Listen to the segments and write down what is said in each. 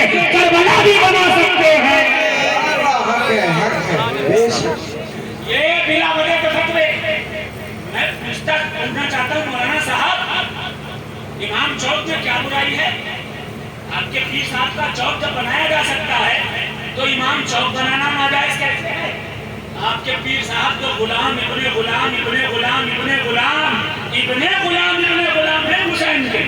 کربلا بھی بنا سکتے ہیں۔ یہ بلا وجہ کے فتوے میں پوچھنا چاہتا ہوں مولانا صاحب، امام چوک میں کیا برائی ہے؟ آپ کے پیر صاحب کا چوک جب بنایا جا سکتا ہے تو امام چوک بنانا ناجائز کیسے ہے؟ آپ کے پیر صاحب تو غلام ابن غلام ابن غلام ابن غلام ابن غلام ابن غلام ہے حسین کے،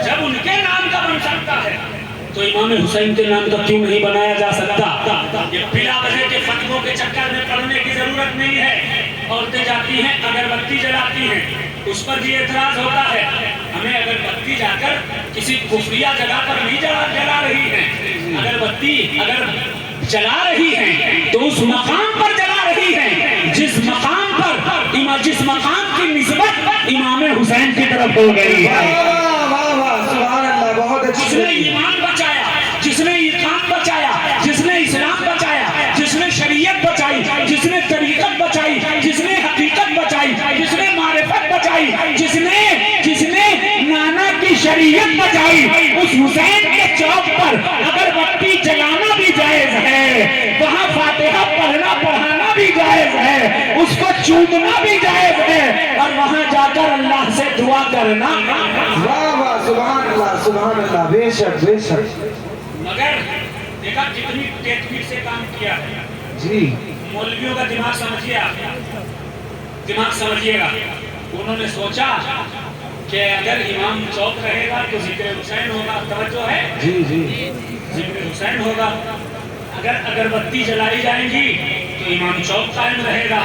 جب ان کے نام کا بن سکتا ہے تو امام حسین کے نام کا کیوں نہیں بنایا جا سکتا؟ یہ بلا وجہ کے فتووں کے چکر میں پڑنے کی ضرورت نہیں ہے۔ عورتیں جاتی ہیں اگربتی جلاتی ہیں، اس پر بھی اعتراض ہوتا ہے، ہمیں اگربتی جا کر کسی کفریہ جگہ پر نہیں جلا رہی ہیں، اگربتی اگر جلا رہی ہیں تو اس مقام پر جلا رہی ہیں جس مقام کی نسبت امام حسین کی طرف ہو گئی ہے۔ جس نے ایمان بچایا، جس نے ایمان بچایا، جس نے اسلام بچایا، جس نے شریعت بچائی، جس نے طریقت بچائی، جس نے حقیقت بچائی، جس نے معرفت بچائی، جس نے نانا کی شریعت بچائی، اس حسین کے چوک پر اگربتی جلانا بھی جائز ہے، وہاں فاتحہ پڑھنا پڑھانا بھی جائز ہے، اس کو چومنا بھی جائز ہے، اور وہاں جا کر اللہ سے دعا کرنا۔ واہ واہ، سبحان اللہ سبحان اللہ، بے شک بے شک۔ مگر دیکھا کتنی تدبیر سے کام کیا ہے جی، مولویوں کا دماغ سمجھیے، آپ دماغ سمجھیے گا، انہوں نے سوچا کہ اگر امام چوک رہے گا تو ذکر حسین ہوگا، توجہ ہے، جی جی، ذکر حسین ہوگا، اگر اگربتی جلائی جائیں گی تو امام چوک قائم رہے گا،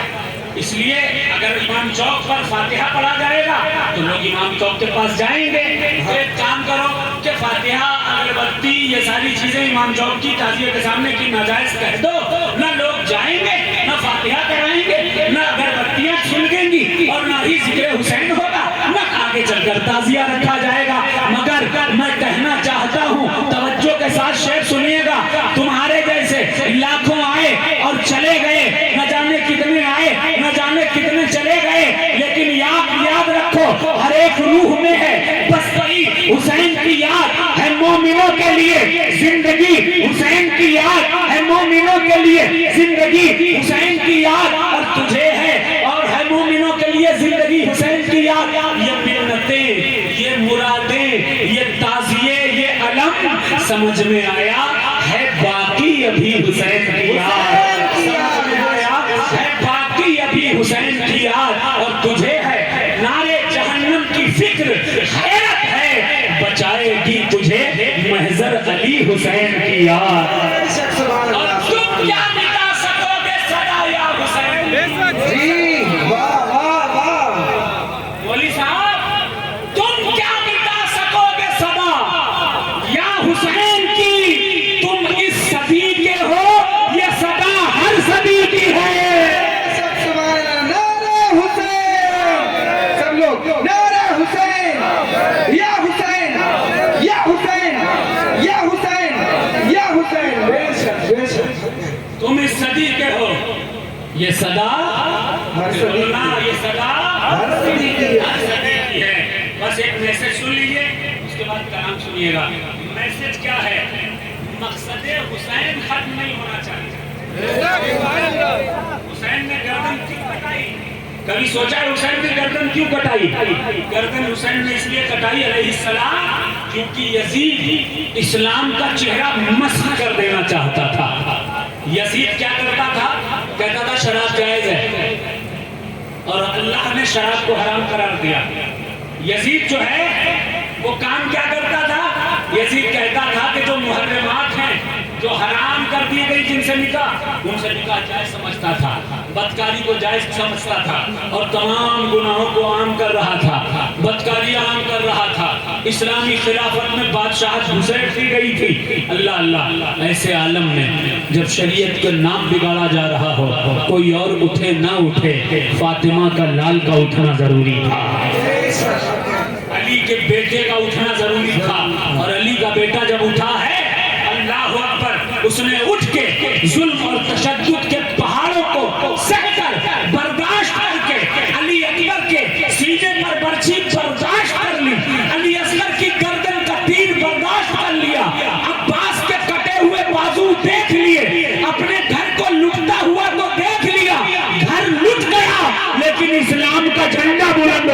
اس لیے اگر امام چوک پر فاتحہ پڑھا جائے گا تو لوگ امام چوک کے پاس جائیں گے، تو ایک کام کرو کہ فاتحہ اگربتی یہ ساری چیزیں امام چوک کی تعزیے کے سامنے کی ناجائز کہہ دو، نہ لوگ جائیں گے، نہ فاتحہ کرائیں گے، نہ اگربتیاں سلگیں گی، اور نہ ہی ذکر حسین ہوگا، نہ آگے چل کر تعزیہ رکھا جائے گا۔ مگر میں کہنا چاہتا ہوں، توجہ کے ساتھ شعر سنیے گا، تمہارے جیسے لاکھوں آئے اور چلے گئے، نہ جانے کتنے آئے نہ جانے کتنے چلے گئے، لیکن یاد رکھو ہر ایک روح میں ہے بس وہی حسین کی یاد ہے، مومنوں کے لیے زندگی حسین کی یاد ہے، مومنوں کے لیے زندگی حسین کی یاد، اور تجھے ہے اور ہے مومنوں کے لیے زندگی حسین کی یاد۔ یہ منتیں، یہ مرادیں، یہ تعزیے، یہ علم سمجھ میں آیا ہے باقی ابھی حسین کی یاد، سمجھ میں آیا ہے باقی ابھی حسین کی یاد، اور تجھے ہے نارے جہنم کی فکر، حیرت ہے بچائے گی تجھے محضر علی حسین کی یاد، اور تم کیا مٹا سکو گے صدا یا حسین۔ جی، واہ واہ واہ، مولی صاحب تم کیا مٹا سکو گے صدا یا حسین کی، تم اس صدی کے ہو، یہ صدا ہر صدی کی ہے۔ سب لوگ نعرہ حسین، یا حسین یا حسین یا حسین یا حسین، بے شک بے شک، تم اس صدی کے ہو، یہ صدا ہر صدی کی، یہ صدا ہر صدی کی، ہر صدی کی ہے۔ بس ایک میسج سن لیجئے، اس کے بعد کلام سنیے گا۔ میسج کیا ہے؟ مقصد حسین ختم نہیں ہونا چاہیے۔ حسین نے گردن کیوں کٹائی؟ کبھی سوچا ہے حسین نے گردن کیوں کٹائی؟ گردن حسین نے اس لیے کٹائی علیہ السلام کیونکہ یزید اسلام کا چہرہ مسخ کر دینا چاہتا تھا۔ یزید کیا کرتا تھا؟ کہتا تھا شراب جائز ہے، اور اللہ نے شراب کو حرام قرار دیا۔ یزید جو ہے وہ کام کیا کرتا تھا؟ یزید کہتا تھا کہ جو محرمات ہیں، جو حرام کر دی گئی جن سے نکاح، ان سے نکاح جائز سمجھتا تھا، بدکاری کو جائز سمجھتا تھا، اور تمام گناہوں کو عام کر رہا تھا، بدکاری عام کر رہا تھا۔ اسلامی خلافت میں بادشاہت گھسیٹ دی گئی تھی۔ اللہ اللہ، ایسے عالم میں جب شریعت کا نام بگاڑا جا رہا ہو، کوئی اور اٹھے نہ اٹھے، فاطمہ کا لال کا اٹھنا ضروری تھا، علی کے بیٹے کا اٹھنا ضروری تھا، اور علی کا بیٹا جب اٹھا ہے، اللہ اکبر، اس نے اٹھ کے ظلم اور تشدد کے پہاڑوں کو سہ کر برداشت کر کے علی اکبر کے سینے پر برچھی برداشت کر لی، علی اصغر کی گردن کا تیر برداشت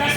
10